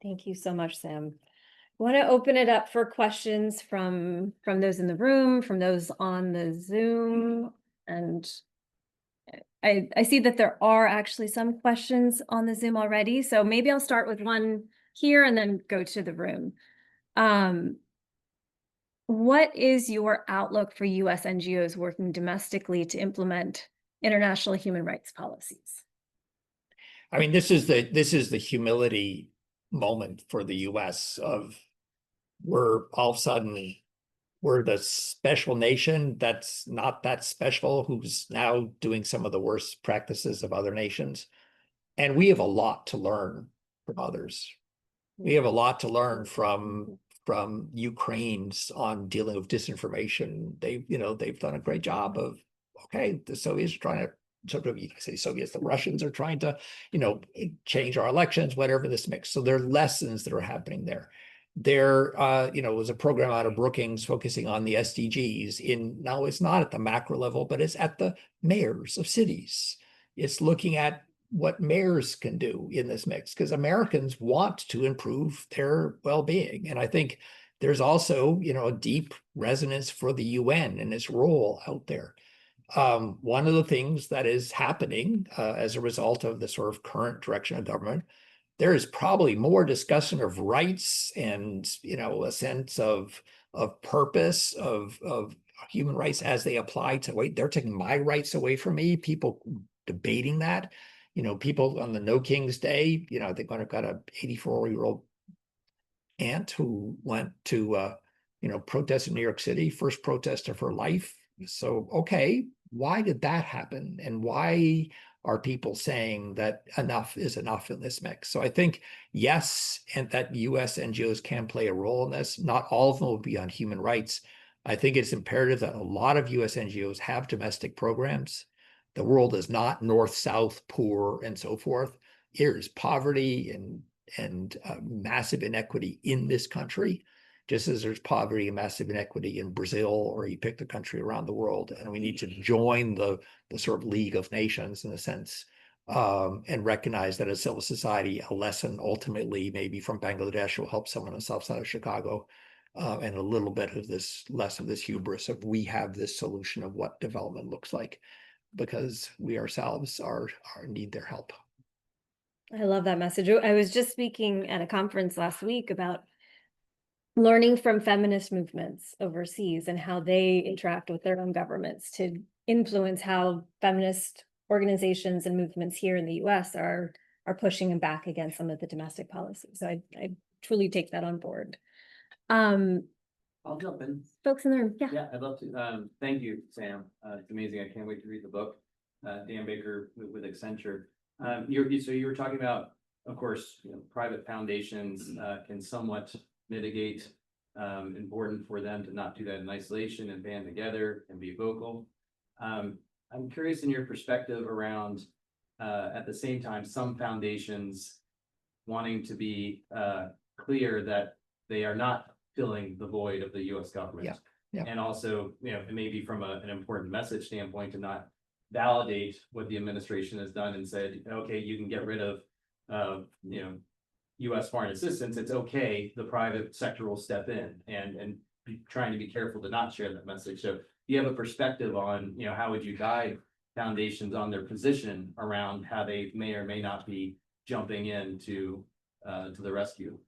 Thank you so much, Sam. I want to open it up for questions from those in the room, from those on the Zoom. And I see that there are actually some questions on the Zoom already. So maybe I'll start with one here and then go to the room. What is your outlook for U.S. NGOs working domestically to implement international human rights policies? I mean, this is the humility moment for the U.S. of we're all of a sudden we're the special nation that's not that special, who's now doing some of the worst practices of other nations. And we have a lot to learn from others. We have a lot to learn from Ukraine's on dealing with disinformation. They've done a great job of, okay, the Soviets are trying to, sort of, you can say Soviets, the Russians are trying to, change our elections, whatever this mix. So there are lessons that are happening there. There, was a program out of Brookings focusing on the SDGs. Now it's not at the macro level, but it's at the mayors of cities. It's looking at what mayors can do in this mix, because Americans want to improve their well-being. And I think there's also, a deep resonance for the UN and its role out there. One of the things that is happening as a result of the sort of current direction of government, there is probably more discussion of rights and, a sense of purpose of human rights as they apply to, wait, they're taking my rights away from me, people debating that. People on the No King's Day, they've got a 84-year-old aunt who went to, protest in New York City, first protest of her life. So, okay, why did that happen? And why are people saying that enough is enough in this mix? So I think, yes, and that U.S. NGOs can play a role in this. Not all of them will be on human rights. I think it's imperative that a lot of U.S. NGOs have domestic programs. The world is not north, south, poor, and so forth. There's poverty and massive inequity in this country, just as there's poverty and massive inequity in Brazil, or you pick the country around the world. And we need to join the sort of League of Nations in a sense, and recognize that as civil society, a lesson ultimately maybe from Bangladesh will help someone on the south side of Chicago, and a little bit of less of this hubris of we have this solution of what development looks like, because we ourselves are need their help. I love that message. I was just speaking at a conference last week about learning from feminist movements overseas and how they interact with their own governments to influence how feminist organizations and movements here in the U.S. are pushing back against some of the domestic policies. So I truly take that on board. I'll jump in. Folks in the room, yeah. Yeah, I'd love to. Thank you, Sam. It's amazing. I can't wait to read the book. Dan Baker with Accenture. So you were talking about, of course, private foundations can somewhat mitigate. Important for them to not do that in isolation and band together and be vocal. I'm curious in your perspective around, at the same time, some foundations wanting to be clear that they are not filling the void of the U.S. government. Yeah. And also, it may be from an important message standpoint to not validate what the administration has done and said, okay, you can get rid of, U.S. foreign assistance. It's okay. The private sector will step in and be trying to be careful to not share that message. So do you have a perspective on, how would you guide foundations on their position around how they may or may not be jumping in to the rescue?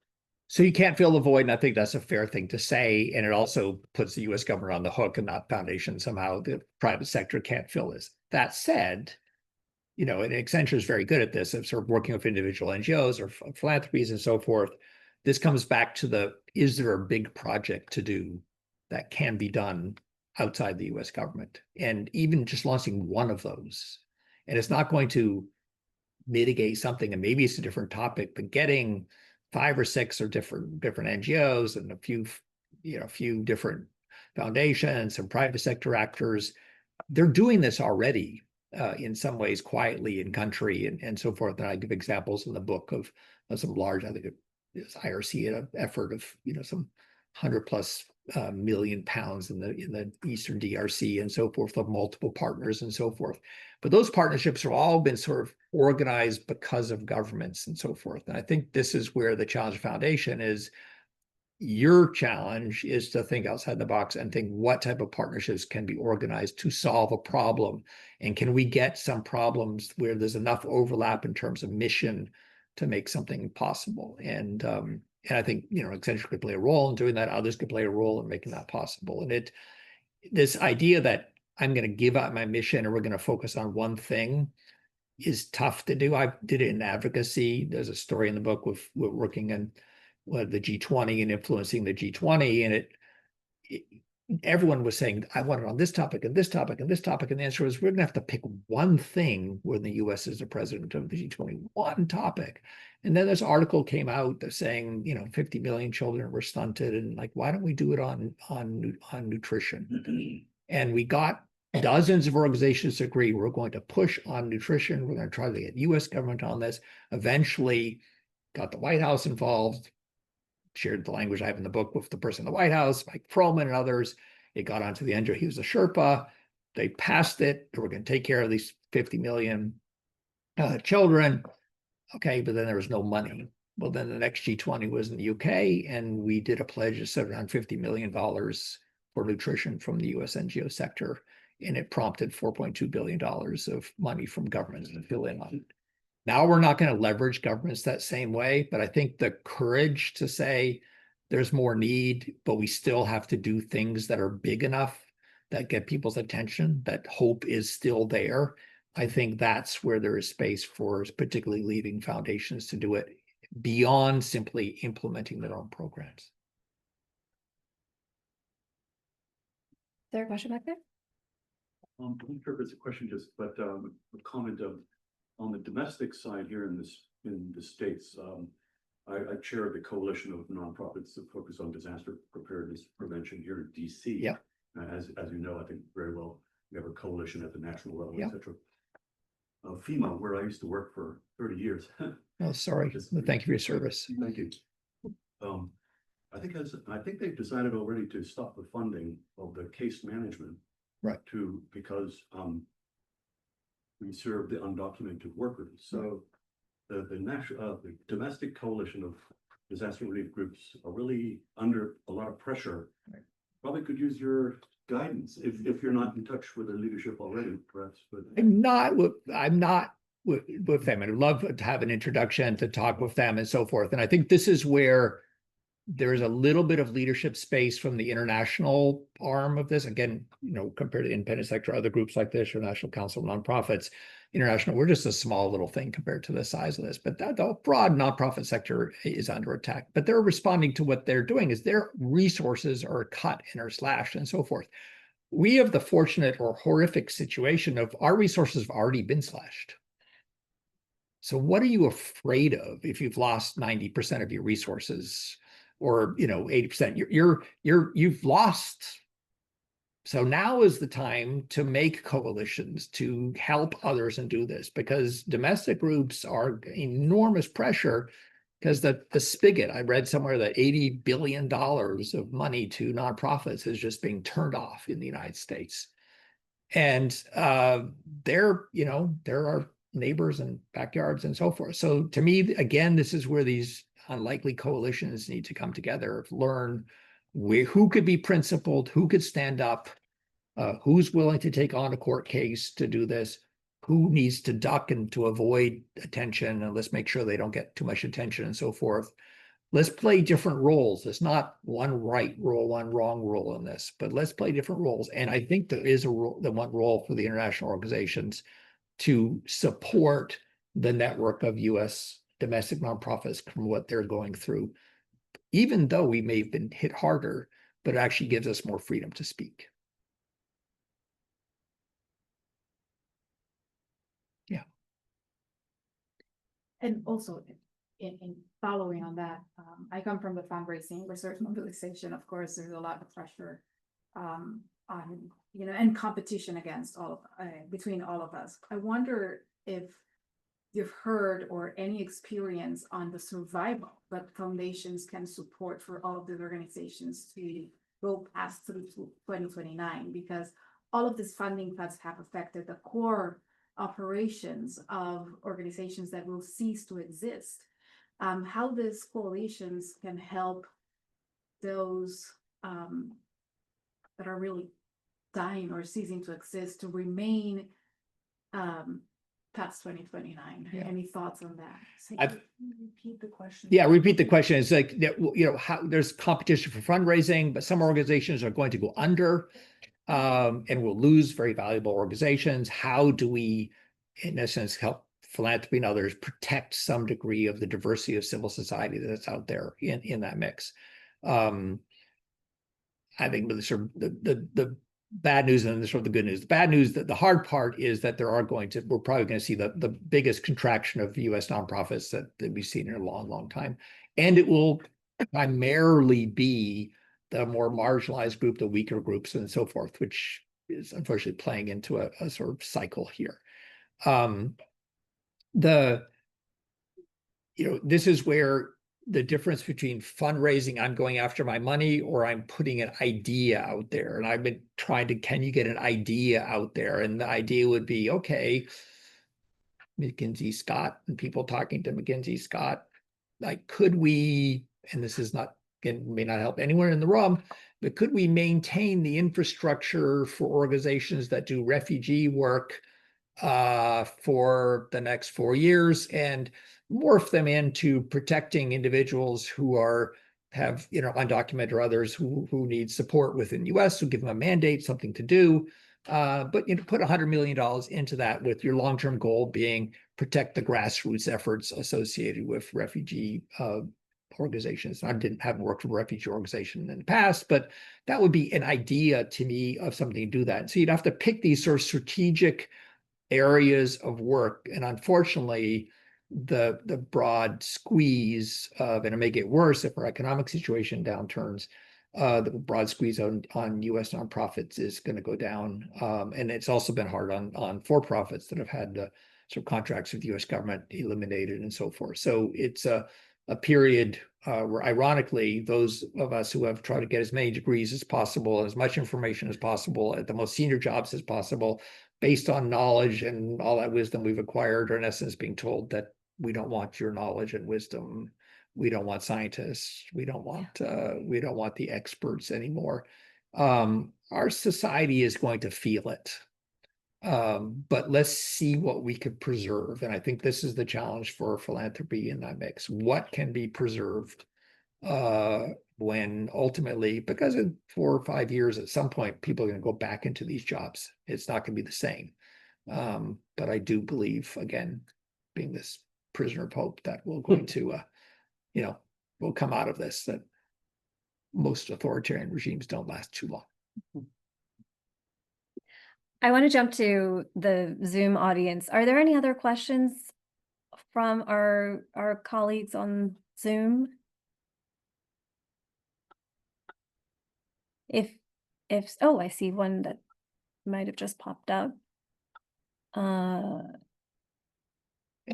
So you can't fill the void, and I think that's a fair thing to say. And it also puts the U.S. government on the hook and not foundation. Somehow the private sector can't fill this. That said, and Accenture is very good at this, of sort of working with individual NGOs or philanthropies and so forth. This comes back to is there a big project to do that can be done outside the US government? And even just launching one of those, and it's not going to mitigate something, and maybe it's a different topic, but getting 5 or 6 or different NGOs and a few different foundations and private sector actors, they're doing this already in some ways quietly in country and so forth. And I give examples in the book of some large, I think it's IRC, an effort of some 100+ million pounds in the Eastern DRC and so forth, of multiple partners and so forth. But those partnerships have all been sort of organized because of governments and so forth. And I think this is where the Challenger Foundation is. Your challenge is to think outside the box and think what type of partnerships can be organized to solve a problem. And can we get some problems where there's enough overlap in terms of mission to make something possible? And I think, Accenture could play a role in doing that. Others could play a role in making that possible. And this idea that I'm going to give up my mission and we're going to focus on one thing is tough to do. I did it in advocacy. There's a story in the book with working in the G20 and influencing the G20, and everyone was saying, I want it on this topic and this topic and this topic. And the answer was, we're going to have to pick one thing when the US is the president of the G20, one topic. And then this article came out saying, 50 million children were stunted, and like, why don't we do it on nutrition? And we got dozens of organizations to agree, we're going to push on nutrition. We're going to try to get US government on this. Eventually got the White House involved, shared the language I have in the book with the person in the White House, Mike Perlman and others. It got onto the NGO. He was a Sherpa. They passed it. They were going to take care of these 50 million children. Okay, but then there was no money. Well, then the next G20 was in the UK, and we did a pledge of $750 million for nutrition from the US NGO sector, and it prompted $4.2 billion of money from governments to fill in on it. Now we're not going to leverage governments that same way, but I think the courage to say there's more need, but we still have to do things that are big enough that get people's attention, that hope is still there. I think that's where there is space for particularly leading foundations to do it beyond simply implementing their own programs. Is there a question back there? I'm not sure if it's a question, but a comment on the domestic side here in the States. I chair the coalition of nonprofits that focus on disaster preparedness prevention here in DC. Yeah. As you know, I think very well, we have a coalition at the national level, Yeah. et cetera. FEMA, where I used to work for 30 years. Oh, sorry. Thank you for your service. Thank you. I think they've decided already to stop the funding of the case management. Right. Because we serve the undocumented workers. So the domestic coalition of disaster relief groups are really under a lot of pressure. Right. Probably could use your guidance if you're not in touch with the leadership already, perhaps. But I'm not with them. I'd love to have an introduction to talk with them and so forth. And I think this is where there's a little bit of leadership space from the international arm of this. Again, compared to the independent sector, other groups like this, or National Council of Nonprofits, international, we're just a small little thing compared to the size of this. But the broad nonprofit sector is under attack. But they're responding to what they're doing is their resources are cut and are slashed and so forth. We have the fortunate or horrific situation of our resources have already been slashed. So what are you afraid of if you've lost 90% of your resources? Or 80%, you've lost. So now is the time to make coalitions to help others and do this, because domestic groups are enormous pressure, because the spigot, I read somewhere that $80 billion of money to nonprofits is just being turned off in the United States. And there are neighbors and backyards and so forth. So to me, again, this is where these unlikely coalitions need to come together, learn who could be principled, who could stand up, who's willing to take on a court case to do this, who needs to duck and to avoid attention, and let's make sure they don't get too much attention and so forth. Let's play different roles. There's not one right role, one wrong role in this, but let's play different roles. And I think there is one role for the international organizations to support the network of U.S. domestic nonprofits from what they're going through, even though we may have been hit harder, but it actually gives us more freedom to speak. Yeah. And also, in following on that, I come from the fundraising research mobilization. Of course, there's a lot of pressure on, and competition against between all of us. I wonder if you've heard or any experience on the survival that foundations can support for all of these organizations to go past through 2029, because all of these funding cuts have affected the core operations of organizations that will cease to exist. How these coalitions can help those that are really dying or ceasing to exist to remain past 2029. Yeah. Any thoughts on that? Repeat the question. Yeah, repeat the question. It's like, how there's competition for fundraising, but some organizations are going to go under and will lose very valuable organizations. How do we, in essence, help philanthropy and others protect some degree of the diversity of civil society that's out there in that mix? I think the bad news and the good news. The bad news, that the hard part is that we're probably going to see the biggest contraction of U.S. nonprofits that we've seen in a long, long time. And it will primarily be the more marginalized group, the weaker groups and so forth, which is unfortunately playing into a sort of cycle here. This is where the difference between fundraising, I'm going after my money, or I'm putting an idea out there. And I've been trying to, can you get an idea out there? And the idea would be, okay, McKinsey Scott and people talking to McKinsey Scott, like, could we, and this is not, again, may not help anyone in the room, but could we maintain the infrastructure for organizations that do refugee work for the next 4 years and morph them into protecting individuals who have undocumented or others who need support within the U.S. who give them a mandate, something to do, but put $100 million into that with your long-term goal being protect the grassroots efforts associated with refugee organizations. I haven't worked with a refugee organization in the past, but that would be an idea to me of something to do that. And so you'd have to pick these sort of strategic areas of work, and unfortunately, the broad squeeze of, and it may get worse if our economic situation downturns, the broad squeeze on U.S. nonprofits is going to go down, and it's also been hard on for-profits that have had sort of contracts with the U.S. government eliminated and so forth. So it's a period where, ironically, those of us who have tried to get as many degrees as possible, as much information as possible, at the most senior jobs as possible, based on knowledge and all that wisdom we've acquired, are in essence being told that we don't want your knowledge and wisdom. We don't want scientists. We don't want the experts anymore. Our society is going to feel it. But let's see what we could preserve. And I think this is the challenge for philanthropy in that mix. What can be preserved when ultimately, because in 4 or 5 years, at some point, people are going to go back into these jobs. It's not going to be the same. But I do believe, again, being this prisoner of hope, that we're going to, we'll come out of this, that most authoritarian regimes don't last too long. I want to jump to the Zoom audience. Are there any other questions from our colleagues on Zoom? If oh, I see one that might have just popped up.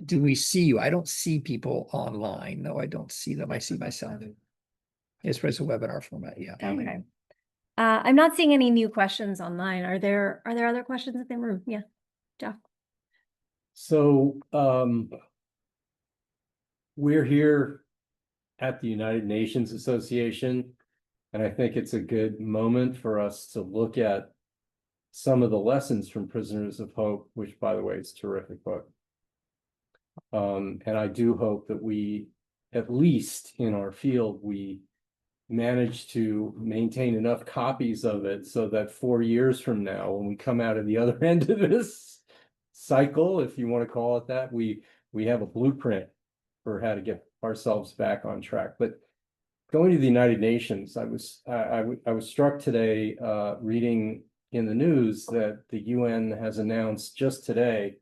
Do we see you? I don't see people online. No, I don't see them. I see myself. It's a webinar format. Yeah. Okay. I'm not seeing any new questions online. Are there other questions in the room? Yeah, Jeff. So we're here at the United Nations Association, and I think it's a good moment for us to look at some of the lessons from Prisoners of Hope, which, by the way, is a terrific book. And I do hope that we, at least in our field, we manage to maintain enough copies of it so that 4 years from now, when we come out of the other end of this, cycle, if you want to call it that. We have a blueprint for how to get ourselves back on track. But going to the United Nations, I was struck today reading in the news that the UN has announced just today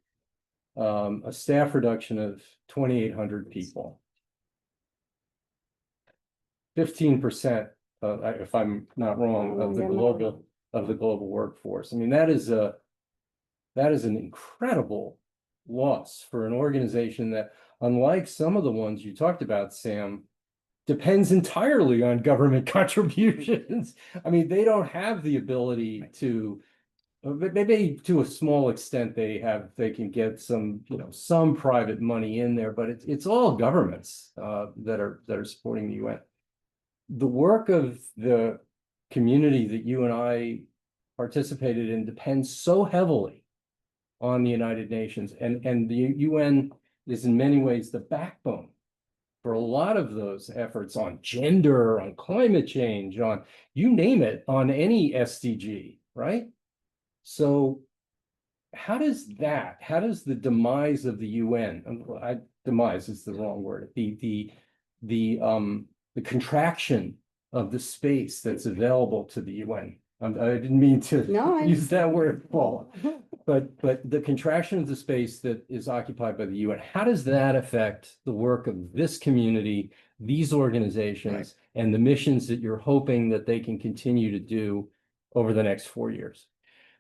a staff reduction of 2,800 people. 15%, if I'm not wrong, of the global workforce. I mean, that is an incredible loss for an organization that, unlike some of the ones you talked about, Sam, depends entirely on government contributions. I mean, they don't have the ability to, maybe to a small extent they can get some, some private money in there, but it's all governments that are supporting the UN. The work of the community that you and I participated in depends so heavily on the United Nations, and the UN is in many ways the backbone for a lot of those efforts on gender, on climate change, on you name it, on any SDG, right? So how does the demise of the UN, demise is the wrong word, the contraction of the space that's available to the UN. I didn't mean to use that word, Paul, but the contraction of the space that is occupied by the UN, how does that affect the work of this community, these organizations, and the missions that you're hoping that they can continue to do over the next 4 years?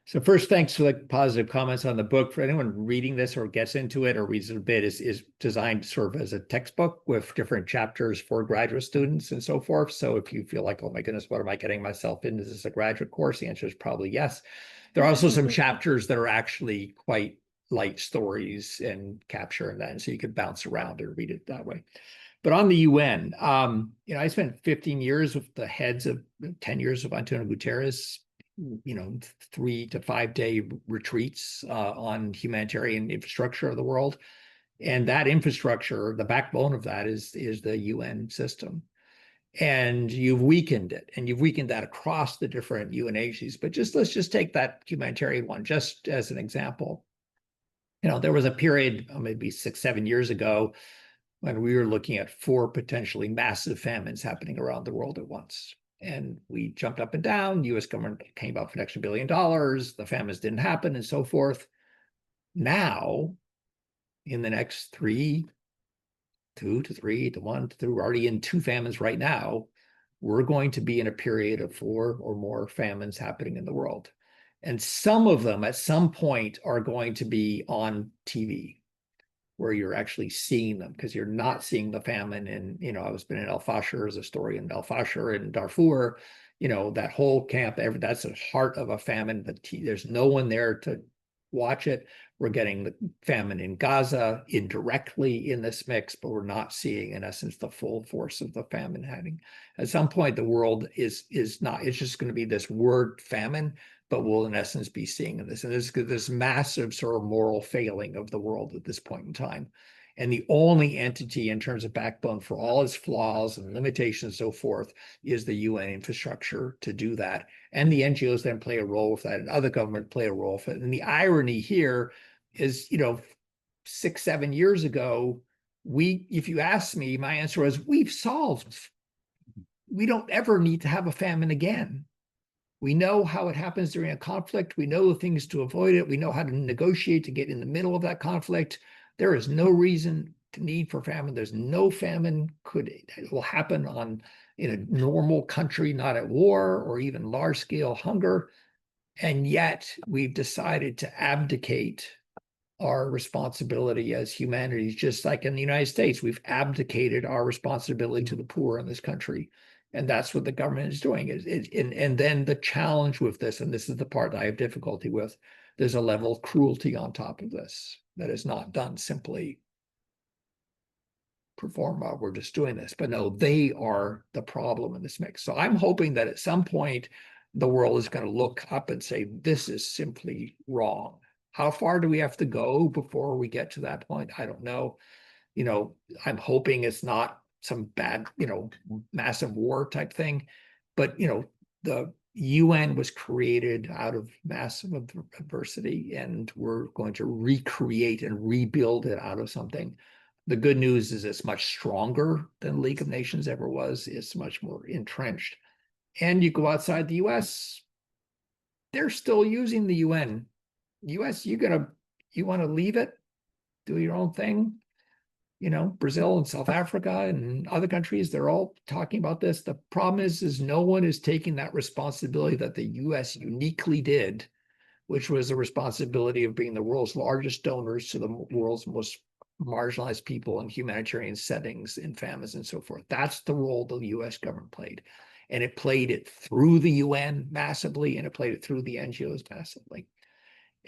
So first, thanks for the positive comments on the book. For anyone reading this or gets into it or reads it a bit, is designed to serve as a textbook with different chapters for graduate students and so forth. So if you feel like, oh my goodness, what am I getting myself in? Is this a graduate course? The answer is probably yes. There are also some chapters that are actually quite light stories and capture and that, and so you could bounce around and read it that way. But on the UN, I spent 15 years with the heads of 10 years of Antonio Guterres, 3 to 5 day retreats on humanitarian infrastructure of the world. And that infrastructure, the backbone of that is the UN system. And you've weakened it, and you've weakened that across the different UN agencies. But let's just take that humanitarian one just as an example. There was a period, maybe 6-7 years ago, when we were looking at 4 potentially massive famines happening around the world at once. And we jumped up and down. The U.S. government came up with an extra $1 billion. The famines didn't happen and so forth. Now, in the next 2 to 3 to 1 to 2, we're already in 2 famines right now. We're going to be in a period of 4 or more famines happening in the world. And some of them at some point are going to be on TV, where you're actually seeing them, because you're not seeing the famine. And, I was been in El Fasher, there's a story in El Fasher in Darfur, that whole camp, that's the heart of a famine. There's no one there to watch it. We're getting the famine in Gaza indirectly in this mix, but we're not seeing, in essence, the full force of the famine happening. At some point, the world is not, it's just going to be this word famine, but we'll in essence be seeing this. And there's this massive sort of moral failing of the world at this point in time. And the only entity in terms of backbone for all its flaws and limitations and so forth is the UN infrastructure to do that. And the NGOs then play a role with that, and other governments play a role with it. And the irony here is, 6-7 years ago, if you asked me, my answer was, we don't ever need to have a famine again. We know how it happens during a conflict. We know the things to avoid it. We know how to negotiate to get in the middle of that conflict. There is no reason to need for famine. There's no famine will happen in a normal country, not at war or even large scale hunger. And yet we've decided to abdicate our responsibility as humanity, just like in the United States, we've abdicated our responsibility to the poor in this country. And that's what the government is doing. And then the challenge with this, and this is the part that I have difficulty with, there's a level of cruelty on top of this that is not done simply perform while we're just doing this. But no, they are the problem in this mix. So I'm hoping that at some point, the world is going to look up and say, this is simply wrong. How far do we have to go before we get to that point? I don't know. I'm hoping it's not some bad, massive war type thing. But, the UN was created out of massive adversity, and we're going to recreate and rebuild it out of something. The good news is it's much stronger than League of Nations ever was. It's much more entrenched. And you go outside the US, they're still using the UN. US, you want to leave it, do your own thing. Brazil and South Africa and other countries, they're all talking about this. The problem is no one is taking that responsibility that the US uniquely did, which was the responsibility of being the world's largest donors to the world's most marginalized people in humanitarian settings, in famines and so forth. That's the role the US government played. And it played it through the UN massively, and it played it through the NGOs massively.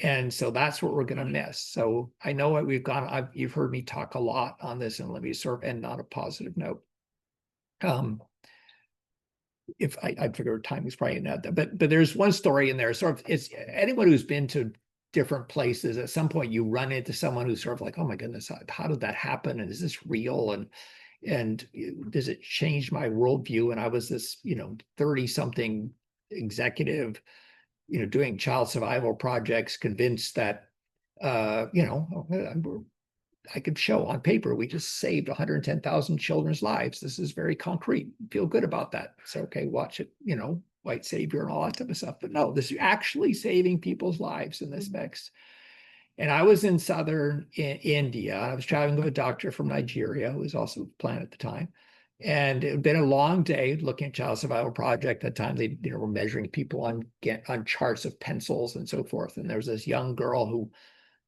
And so that's what we're going to miss. So I know what you've heard me talk a lot on this, and let me sort of end on a positive note. If I figure time is probably not that, but there's one story in there. Sort of, it's anyone who's been to different places, at some point you run into someone who's sort of like, oh my goodness, how did that happen? And is this real? And does it change my worldview? And I was this, 30-something executive, doing child survival projects, convinced that, I could show on paper, we just saved 110,000 children's lives. This is very concrete. Feel good about that. So, okay, watch it, white savior and all that type of stuff. But no, this is actually saving people's lives in this mix. And I was in southern India. I was traveling with a doctor from Nigeria who was also planned at the time. And it had been a long day looking at child survival project. At the time, they were measuring people on charts of pencils and so forth. And there was this young girl who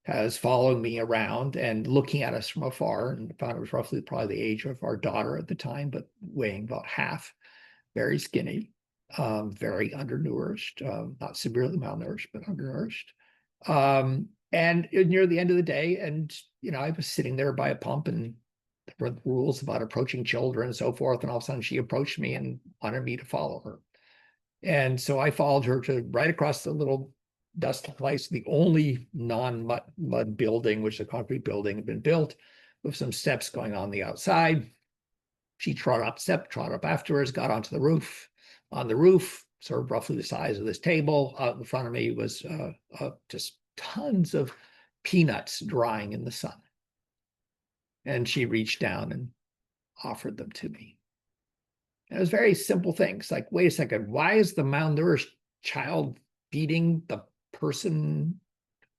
has followed me around and looking at us from afar, and found it was roughly probably the age of our daughter at the time, but weighing about half, very skinny, very undernourished, not severely malnourished, but undernourished. And near the end of the day, and I was sitting there by a pump, and there were rules about approaching children and so forth. And all of a sudden she approached me and wanted me to follow her. And so I followed her to right across the little dusty place, the only non-mud building, which the concrete building had been built, with some steps going on the outside. She trod up afterwards, got onto the roof. On the roof, sort of roughly the size of this table, out in front of me was just tons of peanuts drying in the sun. And she reached down and offered them to me. And it was very simple things like, wait a second, why is the malnourished child feeding the person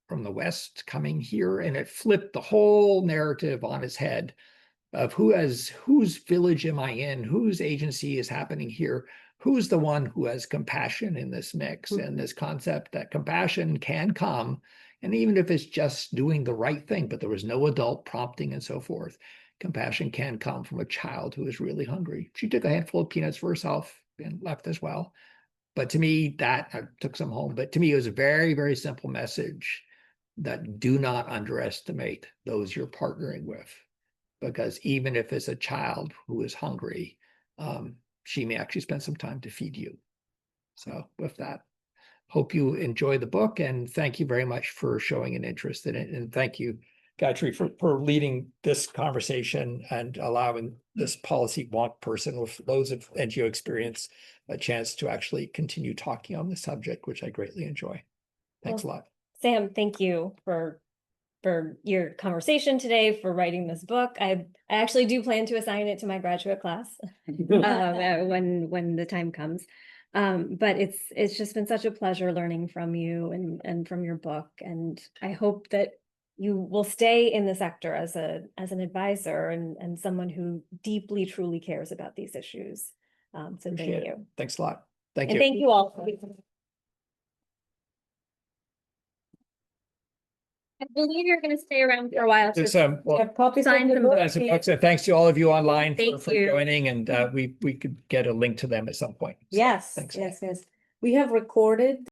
from the West coming here? And it flipped the whole narrative on its head of whose village am I in? Whose agency is happening here? Who's the one who has compassion in this mix? And this concept that compassion can come, and even if it's just doing the right thing, but there was no adult prompting and so forth, compassion can come from a child who is really hungry. She took a handful of peanuts for herself and left as well. But to me, I took some home. But to me, it was a very, very simple message that do not underestimate those you're partnering with. Because even if it's a child who is hungry, she may actually spend some time to feed you. So with that, hope you enjoy the book, and thank you very much for showing an interest in it. And thank you, Gayatri, for leading this conversation and allowing this policy wonk person with loads of NGO experience a chance to actually continue talking on the subject, which I greatly enjoy. Thanks a lot. Sam, thank you for your conversation today, for writing this book. I actually do plan to assign it to my graduate class when the time comes. But it's just been such a pleasure learning from you and from your book. And I hope that you will stay in the sector as an advisor and someone who deeply, truly cares about these issues. So thank you. Thanks a lot. Thank you. And thank you all. I believe you're going to stay around for a while. There's sign some books. thanks to all of you online for Thank you. joining, and we could get a link to them at some point. So, Yes, thanks. yes. We have recorded